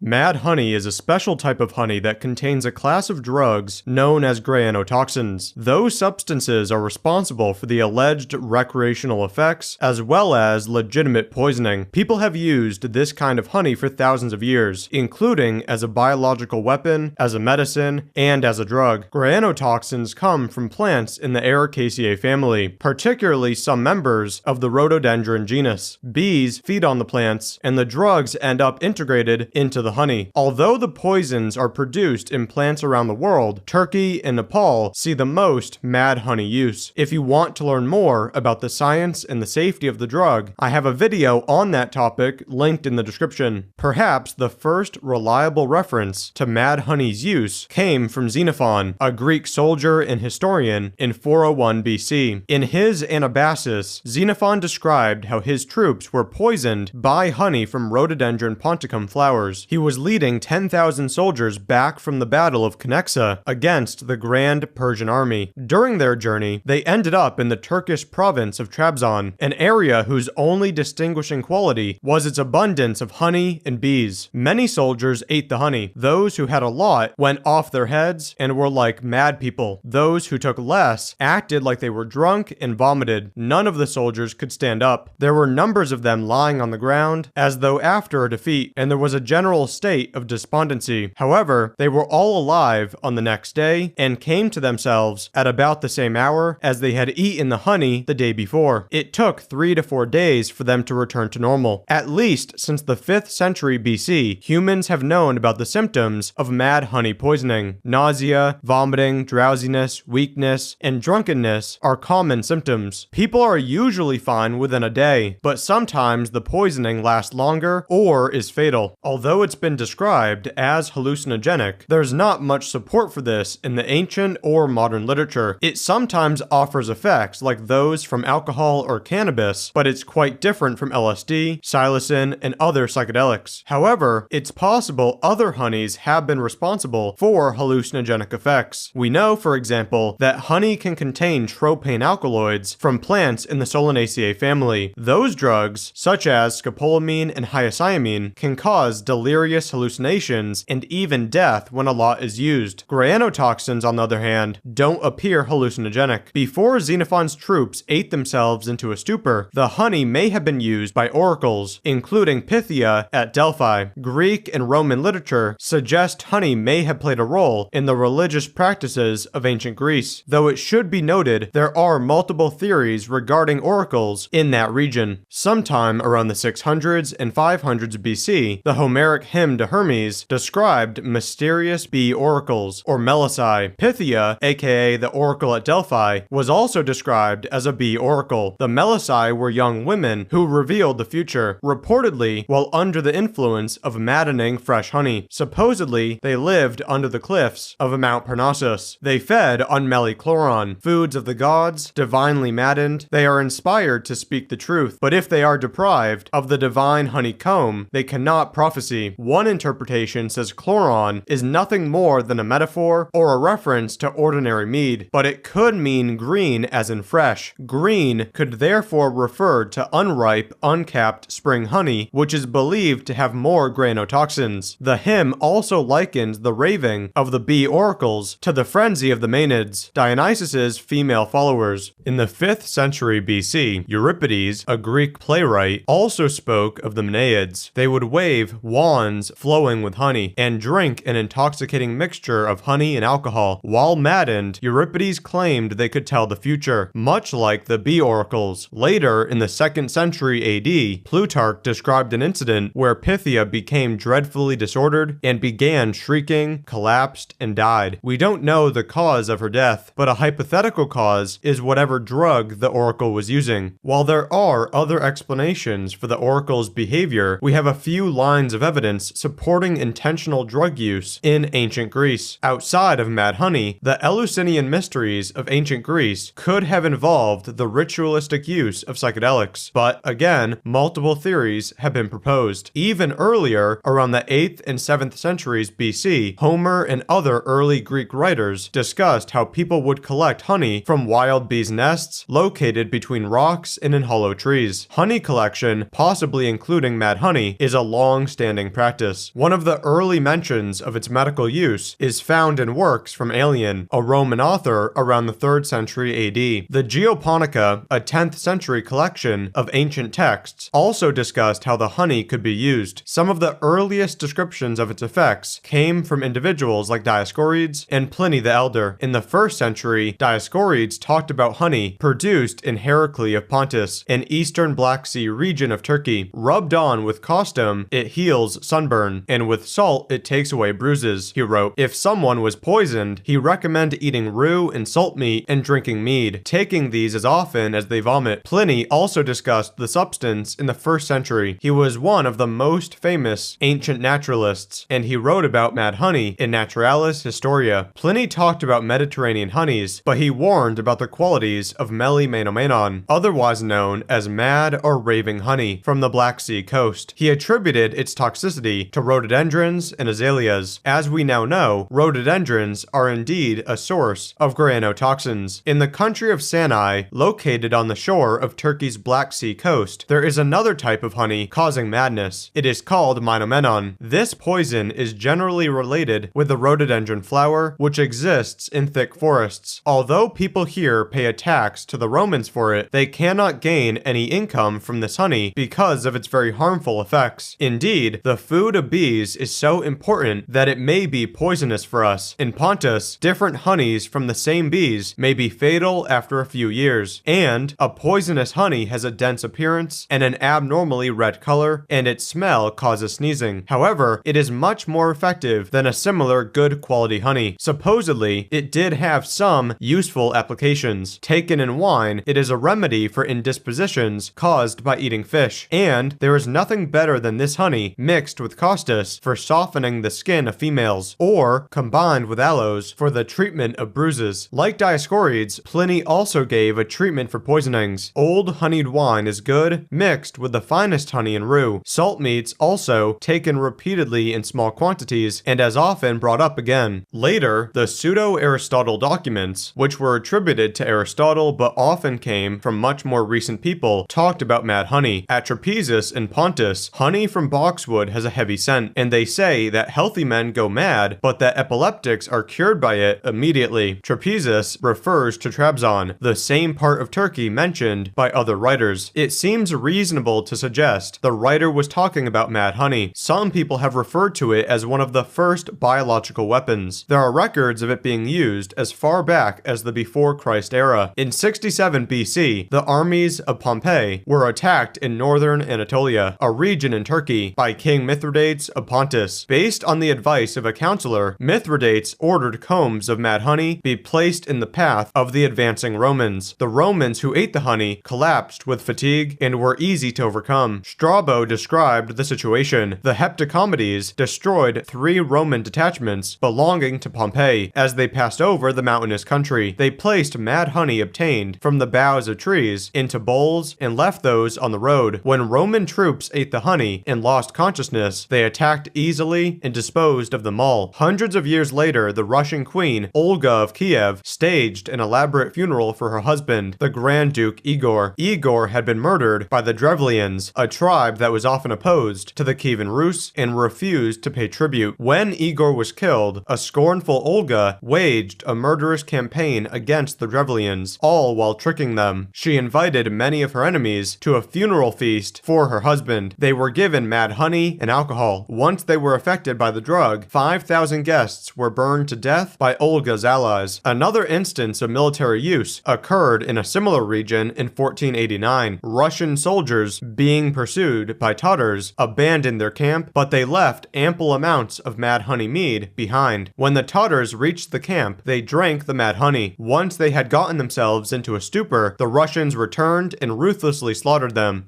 Madhoney is a special type of honey that contains a class of drugs known as granotoxins. Those substances are responsible for the alleged recreational effects as well as legitimate poisoning. People have used this kind of honey for thousands of years, including as a biological weapon, as a medicine, and as a drug. Granotoxins come from plants in the Ericaceae family, particularly some members of the rhododendron genus. Bees feed on the plants, and the drugs end up integrated into the honey. Although the poisons are produced in plants around the world, Turkey and Nepal see the most madhoney use. If you want to learn more about the science and the safety of the drug, I have a video on that topic linked in the description. Perhaps the first reliable reference to madhoney's use came from Xenophon, a Greek soldier and historian in 401 BC. In his Anabasis, Xenophon described how his troops were poisoned by honey from rhododendron ponticum flowers. He was leading 10,000 soldiers back from the Battle of Cunexa against the Grand Persian army. During their journey, they ended up in the Turkish province of Trabzon, an area whose only distinguishing quality was its abundance of honey and bees. Many soldiers ate the honey. Those who had a lot went off their heads and were like mad people. Those who took less acted like they were drunk and vomited. None of the soldiers could stand up. There were numbers of them lying on the ground as though after a defeat, and there was a general state of despondency. However, they were all alive on the next day and came to themselves at about the same hour as they had eaten the honey the day before. It took 3 to 4 days for them to return to normal. At least since the 5th century BC, humans have known about the symptoms of madhoney poisoning. Nausea, vomiting, drowsiness, weakness, and drunkenness are common symptoms. People are usually fine within a day, but sometimes the poisoning lasts longer or is fatal. Although it's been described as hallucinogenic, there's not much support for this in the ancient or modern literature. It sometimes offers effects like those from alcohol or cannabis, but it's quite different from LSD, psilocin, and other psychedelics. However, it's possible other honeys have been responsible for hallucinogenic effects. We know, for example, that honey can contain tropane alkaloids from plants in the Solanaceae family. Those drugs, such as scopolamine and hyoscyamine, can cause delirious hallucinations and even death when a lot is used. Granotoxins, on the other hand, don't appear hallucinogenic. Before Xenophon's troops ate themselves into a stupor, the honey may have been used by oracles, including Pythia at Delphi. Greek and Roman literature suggest honey may have played a role in the religious practices of ancient Greece, though it should be noted there are multiple theories regarding oracles in that region. Sometime around the 600s and 500s BC, the Homeric hymn to Hermes described mysterious bee oracles, or melisae. Pythia, aka the oracle at Delphi, was also described as a bee oracle. The melisae were young women who revealed the future, reportedly while under the influence of maddening fresh honey. Supposedly, they lived under the cliffs of Mount Parnassus. They fed on melichloron, foods of the gods. Divinely maddened, they are inspired to speak the truth, but if they are deprived of the divine honeycomb, they cannot prophesy. One interpretation says chloron is nothing more than a metaphor or a reference to ordinary mead, but it could mean green as in fresh. Green could therefore refer to unripe, uncapped spring honey, which is believed to have more granotoxins. The hymn also likens the raving of the bee oracles to the frenzy of the Maenads, Dionysus's female followers. In the 5th century BC, Euripides, a Greek playwright, also spoke of the Maenads. They would wave wands flowing with honey and drink an intoxicating mixture of honey and alcohol. While maddened, Euripides claimed they could tell the future, much like the bee oracles. Later, in the 2nd century AD, Plutarch described an incident where Pythia became dreadfully disordered and began shrieking, collapsed, and died. We don't know the cause of her death, but a hypothetical cause is whatever drug the oracle was using. While there are other explanations for the oracle's behavior, we have a few lines of evidence supporting intentional drug use in ancient Greece. Outside of madhoney, the Eleusinian mysteries of ancient Greece could have involved the ritualistic use of psychedelics, but again, multiple theories have been proposed. Even earlier, around the 8th and 7th centuries BC, Homer and other early Greek writers discussed how people would collect honey from wild bees' nests located between rocks and in hollow trees. Honey collection, possibly including madhoney, is a long-standing practice. practice. One of the early mentions of its medical use is found in works from Aelian, a Roman author around the 3rd century AD. The Geoponica, a 10th century collection of ancient texts, also discussed how the honey could be used. Some of the earliest descriptions of its effects came from individuals like Dioscorides and Pliny the Elder. In the 1st century, Dioscorides talked about honey produced in Heraclea of Pontus, an eastern Black Sea region of Turkey. Rubbed on with caustic, it heals sunburn, and with salt, it takes away bruises, he wrote. If someone was poisoned, he recommended eating rue and salt meat and drinking mead, taking these as often as they vomit. Pliny also discussed the substance in the 1st century. He was one of the most famous ancient naturalists, and he wrote about madhoney in Naturalis Historia. Pliny talked about Mediterranean honeys, but he warned about the qualities of melimoenomenon, otherwise known as mad or raving honey, from the Black Sea coast. He attributed its toxicity to rhododendrons and azaleas. As we now know, rhododendrons are indeed a source of granotoxins. In the country of Sanai, located on the shore of Turkey's Black Sea coast, there is another type of honey causing madness. It is called minomenon. This poison is generally related with the rhododendron flower, which exists in thick forests. Although people here pay a tax to the Romans for it, they cannot gain any income from this honey because of its very harmful effects. Indeed, the food of bees is so important that it may be poisonous for us. In Pontus, different honeys from the same bees may be fatal after a few years, and a poisonous honey has a dense appearance and an abnormally red color, and its smell causes sneezing. However, it is much more effective than a similar good quality honey. Supposedly, it did have some useful applications. Taken in wine, it is a remedy for indispositions caused by eating fish, and there is nothing better than this honey mixed with costus for softening the skin of females, or combined with aloes for the treatment of bruises. Like Dioscorides, Pliny also gave a treatment for poisonings. Old honeyed wine is good, mixed with the finest honey and rue. Salt meats also taken repeatedly in small quantities and as often brought up again. Later, the pseudo-Aristotle documents, which were attributed to Aristotle but often came from much more recent people, talked about mad honey. At Trapezus in Pontus, honey from boxwood has a heavy scent, and they say that healthy men go mad, but that epileptics are cured by it immediately. Trapezus refers to Trabzon, the same part of Turkey mentioned by other writers. It seems reasonable to suggest the writer was talking about mad honey. Some people have referred to it as one of the first biological weapons. There are records of it being used as far back as the before Christ era. In 67 BC, the armies of Pompey were attacked in northern Anatolia, a region in Turkey, by King Mithridates of Pontus. Based on the advice of a counselor, Mithridates ordered combs of mad honey be placed in the path of the advancing Romans. The Romans who ate the honey collapsed with fatigue and were easy to overcome. Strabo described the situation. The Heptacomedes destroyed 3 Roman detachments belonging to Pompey as they passed over the mountainous country. They placed mad honey obtained from the boughs of trees into bowls and left those on the road. When Roman troops ate the honey and lost consciousness, they attacked easily and disposed of them all. Hundreds of years later, the Russian queen, Olga of Kiev, staged an elaborate funeral for her husband, the Grand Duke Igor. Igor had been murdered by the Drevlians, a tribe that was often opposed to the Kievan Rus and refused to pay tribute. When Igor was killed, a scornful Olga waged a murderous campaign against the Drevlians, all while tricking them. She invited many of her enemies to a funeral feast for her husband. They were given mad honey and alcohol. Once they were affected by the drug, 5,000 guests were burned to death by Olga's allies. Another instance of military use occurred in a similar region in 1489. Russian soldiers, being pursued by Tatars, abandoned their camp, but they left ample amounts of mad honey mead behind. When the Tatars reached the camp, they drank the mad honey. Once they had gotten themselves into a stupor, the Russians returned and ruthlessly slaughtered them.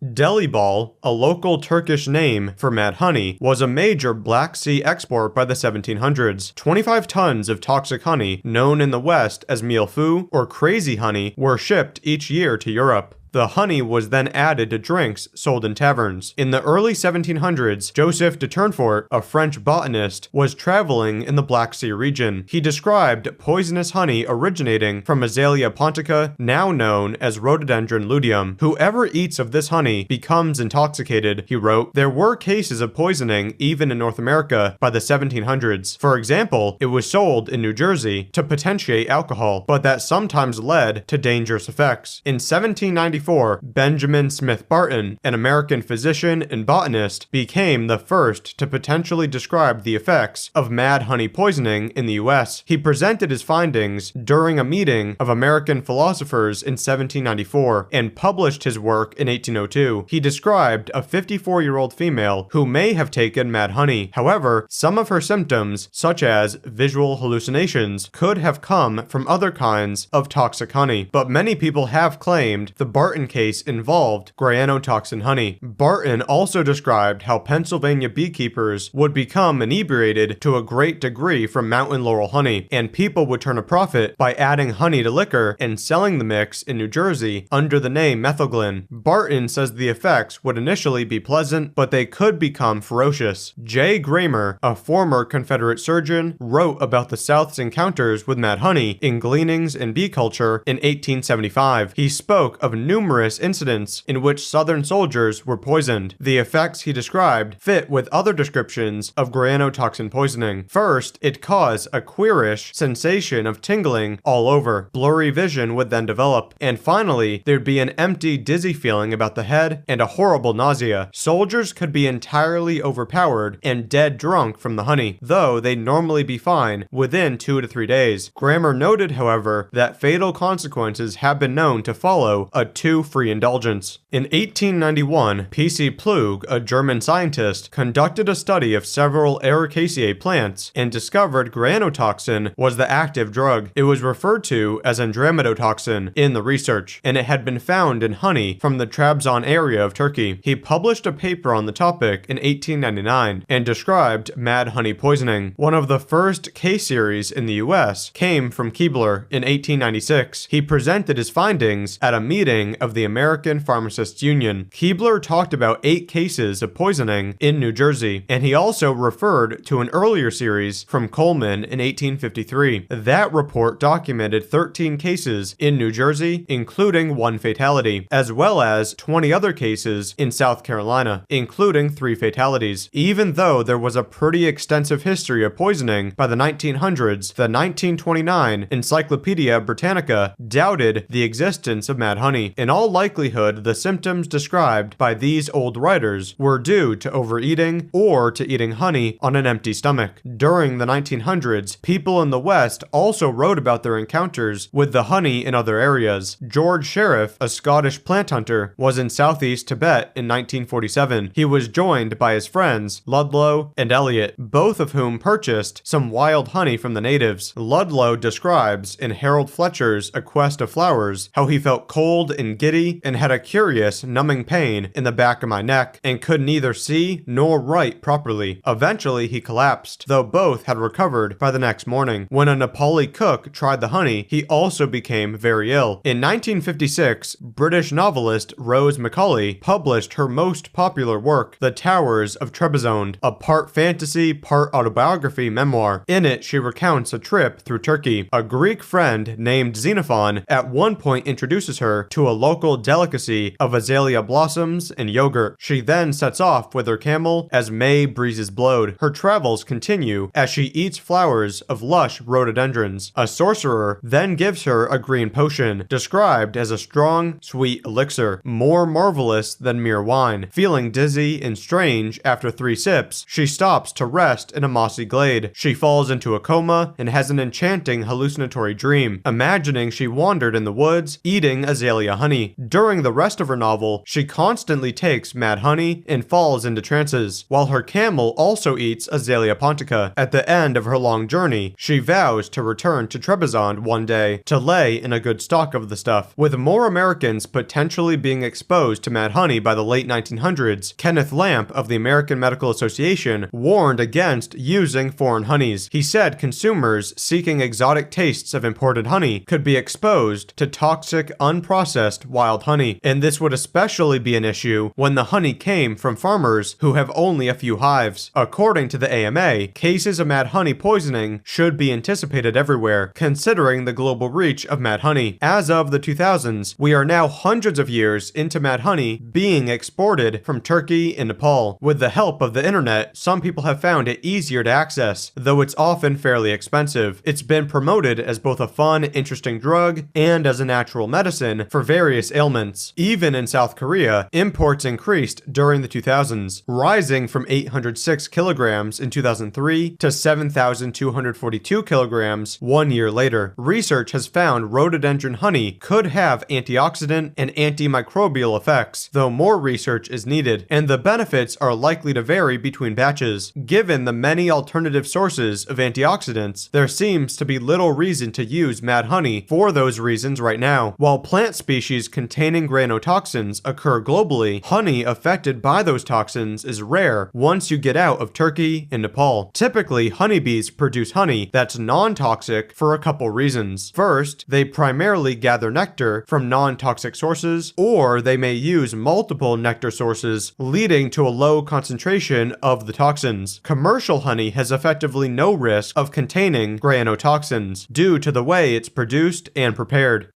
Delibal, a local Turkish name for mad honey, was a major Black Sea export by the 1700s. 25 tons of toxic honey, known in the West as milfou or crazy honey, were shipped each year to Europe. The honey was then added to drinks sold in taverns. In the early 1700s, Joseph de Tournefort, a French botanist, was traveling in the Black Sea region. He described poisonous honey originating from Azalea pontica, now known as rhododendron luteum. Whoever eats of this honey becomes intoxicated, he wrote. There were cases of poisoning even in North America by the 1700s. For example, it was sold in New Jersey to potentiate alcohol, but that sometimes led to dangerous effects. In 1794, Benjamin Smith Barton, an American physician and botanist, became the first to potentially describe the effects of mad honey poisoning in the US. He presented his findings during a meeting of American philosophers in 1794 and published his work in 1802. He described a 54-year-old female who may have taken mad honey. However, some of her symptoms, such as visual hallucinations, could have come from other kinds of toxic honey. But many people have claimed the Barton case involved granotoxin honey. Barton also described how Pennsylvania beekeepers would become inebriated to a great degree from mountain laurel honey, and people would turn a profit by adding honey to liquor and selling the mix in New Jersey under the name methylglyn. Barton says the effects would initially be pleasant, but they could become ferocious. J. Gramer, a former Confederate surgeon, wrote about the South's encounters with mad honey in Gleanings in Bee Culture in 1875. He spoke of numerous incidents in which Southern soldiers were poisoned. The effects he described fit with other descriptions of granotoxin poisoning. First, it caused a queerish sensation of tingling all over. Blurry vision would then develop. And finally, there'd be an empty, dizzy feeling about the head and a horrible nausea. Soldiers could be entirely overpowered and dead drunk from the honey, though they'd normally be fine within 2 to 3 days. Gramer noted, however, that fatal consequences have been known to follow a too-free indulgence. In 1891, P.C. Plug, a German scientist, conducted a study of several Ericaceae plants and discovered granotoxin was the active drug. It was referred to as andromedotoxin in the research, and it had been found in honey from the Trabzon area of Turkey. He published a paper on the topic in 1899 and described mad honey poisoning. One of the first case series in the US came from Keebler in 1896. He presented his findings at a meeting of the American Pharmacists Union. Keebler talked about 8 cases of poisoning in New Jersey, and he also referred to an earlier series from Coleman in 1853. That report documented 13 cases in New Jersey, including 1 fatality, as well as 20 other cases in South Carolina, including 3 fatalities. Even though there was a pretty extensive history of poisoning by the 1900s, the 1929 Encyclopedia Britannica doubted the existence of mad honey. In all likelihood, the symptoms described by these old writers were due to overeating or to eating honey on an empty stomach. During the 1900s, people in the West also wrote about their encounters with the honey in other areas. George Sheriff, a Scottish plant hunter, was in southeast Tibet in 1947. He was joined by his friends Ludlow and Eliot, both of whom purchased some wild honey from the natives. Ludlow describes in Harold Fletcher's A Quest of Flowers how he felt cold and giddy and had a curious numbing pain in the back of my neck and could neither see nor write properly. Eventually he collapsed, though both had recovered by the next morning. When a Nepali cook tried the honey, he also became very ill. In 1956, British novelist Rose Macaulay published her most popular work, The Towers of Trebizond, a part fantasy, part autobiography memoir. In it, she recounts a trip through Turkey. A Greek friend named Xenophon at one point introduces her to a local delicacy of azalea blossoms and yogurt. She then sets off with her camel as May breezes blowed. Her travels continue as she eats flowers of lush rhododendrons. A sorcerer then gives her a green potion, described as a strong, sweet elixir, more marvelous than mere wine. Feeling dizzy and strange after 3 sips, she stops to rest in a mossy glade. She falls into a coma and has an enchanting hallucinatory dream, imagining she wandered in the woods, eating azalea honey. During the rest of her novel, she constantly takes mad honey and falls into trances, while her camel also eats azalea pontica. At the end of her long journey, she vows to return to Trebizond one day to lay in a good stock of the stuff. With more Americans potentially being exposed to mad honey by the late 1900s, Kenneth Lamp of the American Medical Association warned against using foreign honeys. He said consumers seeking exotic tastes of imported honey could be exposed to toxic, unprocessed ingest wild honey, and this would especially be an issue when the honey came from farmers who have only a few hives. According to the AMA, cases of madhoney poisoning should be anticipated everywhere, considering the global reach of madhoney. As of the 2000s, we are now hundreds of years into madhoney being exported from Turkey and Nepal. With the help of the internet, some people have found it easier to access, though it's often fairly expensive. It's been promoted as both a fun, interesting drug and as a natural medicine for various ailments. Even in South Korea, imports increased during the 2000s, rising from 806 kilograms in 2003 to 7,242 kilograms 1 year later. Research has found rhododendron honey could have antioxidant and antimicrobial effects, though more research is needed, and the benefits are likely to vary between batches. Given the many alternative sources of antioxidants, there seems to be little reason to use madhoney for those reasons right now. While plant species containing granotoxins occur globally, honey affected by those toxins is rare once you get out of Turkey and Nepal. Typically, honeybees produce honey that's non-toxic for a couple reasons. First, they primarily gather nectar from non-toxic sources, or they may use multiple nectar sources, leading to a low concentration of the toxins. Commercial honey has effectively no risk of containing granotoxins due to the way it's produced and prepared.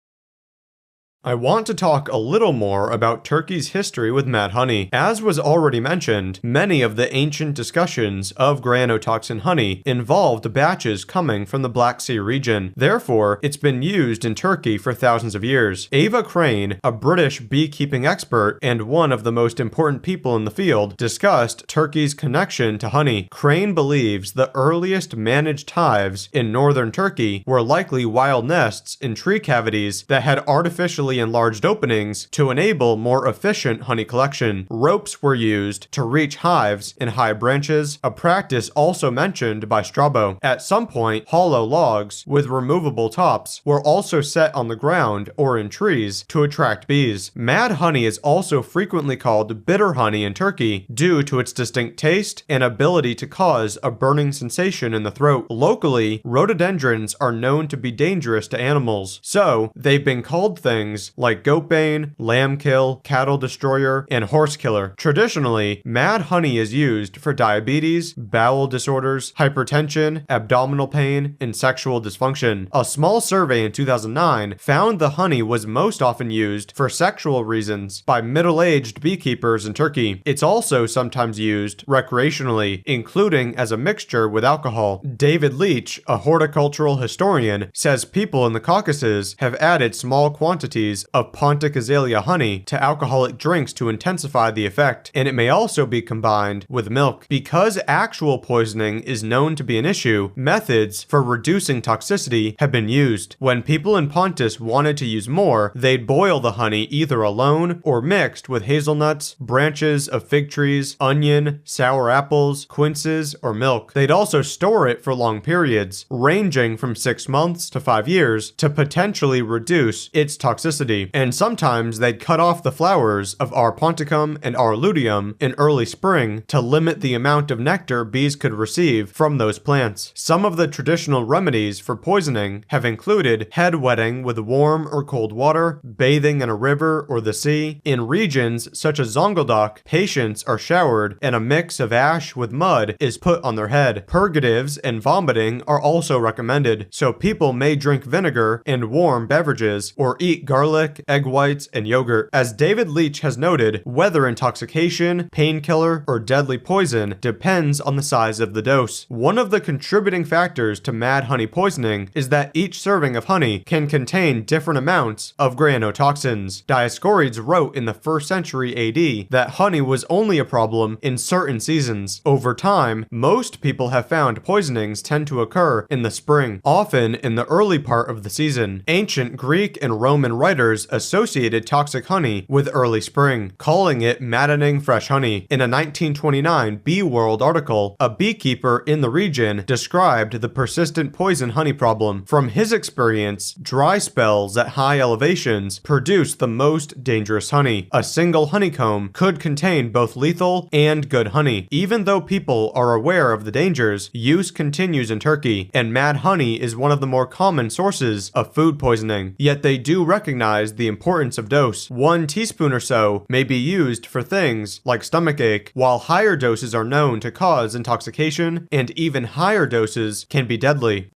I want to talk a little more about Turkey's history with madhoney. As was already mentioned, many of the ancient discussions of granotoxin honey involved batches coming from the Black Sea region. Therefore, it's been used in Turkey for thousands of years. Ava Crane, a British beekeeping expert and one of the most important people in the field, discussed Turkey's connection to honey. Crane believes the earliest managed hives in northern Turkey were likely wild nests in tree cavities that had artificially enlarged openings to enable more efficient honey collection. Ropes were used to reach hives in high branches, a practice also mentioned by Strabo. At some point, hollow logs with removable tops were also set on the ground or in trees to attract bees. Madhoney is also frequently called bitter honey in Turkey due to its distinct taste and ability to cause a burning sensation in the throat. Locally, rhododendrons are known to be dangerous to animals, so they've been called things like goatbane, lamb kill, cattle destroyer, and horse killer. Traditionally, madhoney is used for diabetes, bowel disorders, hypertension, abdominal pain, and sexual dysfunction. A small survey in 2009 found the honey was most often used for sexual reasons by middle-aged beekeepers in Turkey. It's also sometimes used recreationally, including as a mixture with alcohol. David Leach, a horticultural historian, says people in the Caucasus have added small quantities of Pontic azalea honey to alcoholic drinks to intensify the effect, and it may also be combined with milk. Because actual poisoning is known to be an issue, methods for reducing toxicity have been used. When people in Pontus wanted to use more, they'd boil the honey either alone or mixed with hazelnuts, branches of fig trees, onion, sour apples, quinces, or milk. They'd also store it for long periods, ranging from 6 months to 5 years, to potentially reduce its toxicity. And sometimes they'd cut off the flowers of R. ponticum and R. luteum in early spring to limit the amount of nectar bees could receive from those plants. Some of the traditional remedies for poisoning have included head wetting with warm or cold water, bathing in a river or the sea. In regions such as Zonguldak, patients are showered and a mix of ash with mud is put on their head. Purgatives and vomiting are also recommended, so people may drink vinegar and warm beverages or eat garlic, egg whites, and yogurt. As David Leach has noted, whether intoxication, painkiller, or deadly poison depends on the size of the dose. One of the contributing factors to madhoney poisoning is that each serving of honey can contain different amounts of granotoxins. Dioscorides wrote in the 1st century AD that honey was only a problem in certain seasons. Over time, most people have found poisonings tend to occur in the spring, often in the early part of the season. Ancient Greek and Roman writers associated toxic honey with early spring, calling it maddening fresh honey. In a 1929 Bee World article, a beekeeper in the region described the persistent poison honey problem. From his experience, dry spells at high elevations produce the most dangerous honey. A single honeycomb could contain both lethal and good honey. Even though people are aware of the dangers, use continues in Turkey, and madhoney is one of the more common sources of food poisoning. Yet they do recognize recognize the importance of dose. 1 teaspoon or so may be used for things like stomachache, while higher doses are known to cause intoxication, and even higher doses can be deadly.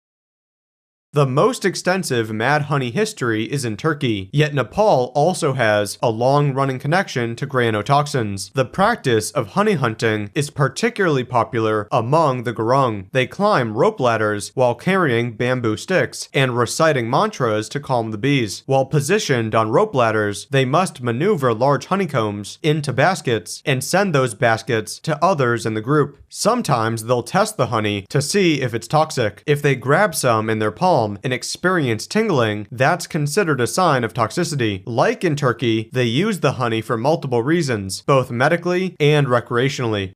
The most extensive madhoney history is in Turkey, yet Nepal also has a long-running connection to granotoxins. The practice of honey hunting is particularly popular among the gurung. They climb rope ladders while carrying bamboo sticks and reciting mantras to calm the bees. While positioned on rope ladders, they must maneuver large honeycombs into baskets and send those baskets to others in the group. Sometimes they'll test the honey to see if it's toxic. If they grab some in their palm and experience tingling, that's considered a sign of toxicity. Like in Turkey, they use the honey for multiple reasons, both medically and recreationally.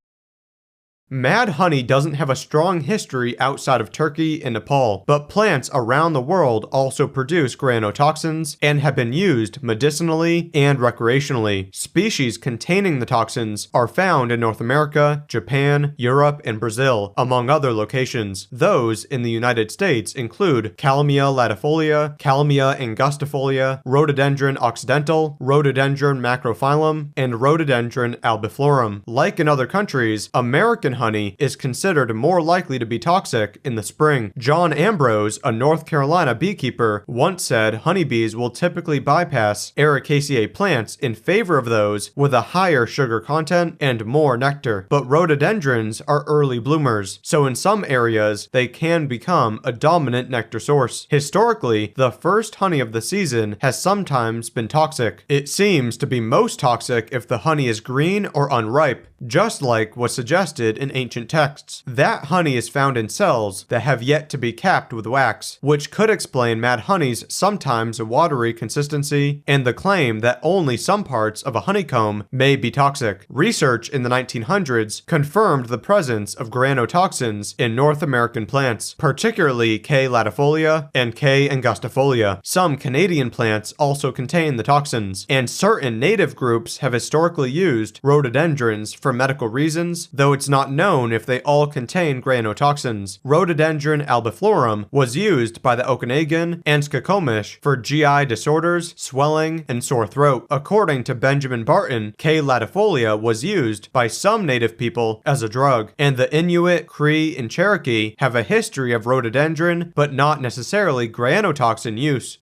Madhoney doesn't have a strong history outside of Turkey and Nepal, but plants around the world also produce granotoxins and have been used medicinally and recreationally. Species containing the toxins are found in North America, Japan, Europe, and Brazil, among other locations. Those in the United States include Kalmia latifolia, Kalmia angustifolia, rhododendron occidental, rhododendron macrophyllum, and rhododendron albiflorum. Like in other countries, American honey is considered more likely to be toxic in the spring. John Ambrose, a North Carolina beekeeper, once said honeybees will typically bypass Ericaceae plants in favor of those with a higher sugar content and more nectar. But rhododendrons are early bloomers, so in some areas they can become a dominant nectar source. Historically, the first honey of the season has sometimes been toxic. It seems to be most toxic if the honey is green or unripe, just like was suggested in ancient texts. That honey is found in cells that have yet to be capped with wax, which could explain madhoney's sometimes watery consistency and the claim that only some parts of a honeycomb may be toxic. Research in the 1900s confirmed the presence of granotoxins in North American plants, particularly K. latifolia and K. angustifolia. Some Canadian plants also contain the toxins, and certain native groups have historically used rhododendrons for medical reasons, though it's not known if they all contain granotoxins. Rhododendron albiflorum was used by the Okanagan and Skokomish for GI disorders, swelling, and sore throat. According to Benjamin Barton, K. latifolia was used by some native people as a drug, and the Inuit, Cree, and Cherokee have a history of rhododendron, but not necessarily granotoxin use.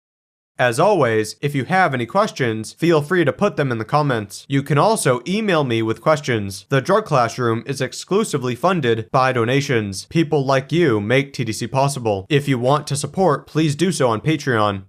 As always, if you have any questions, feel free to put them in the comments. You can also email me with questions. The Drug Classroom is exclusively funded by donations. People like you make TDC possible. If you want to support, please do so on Patreon.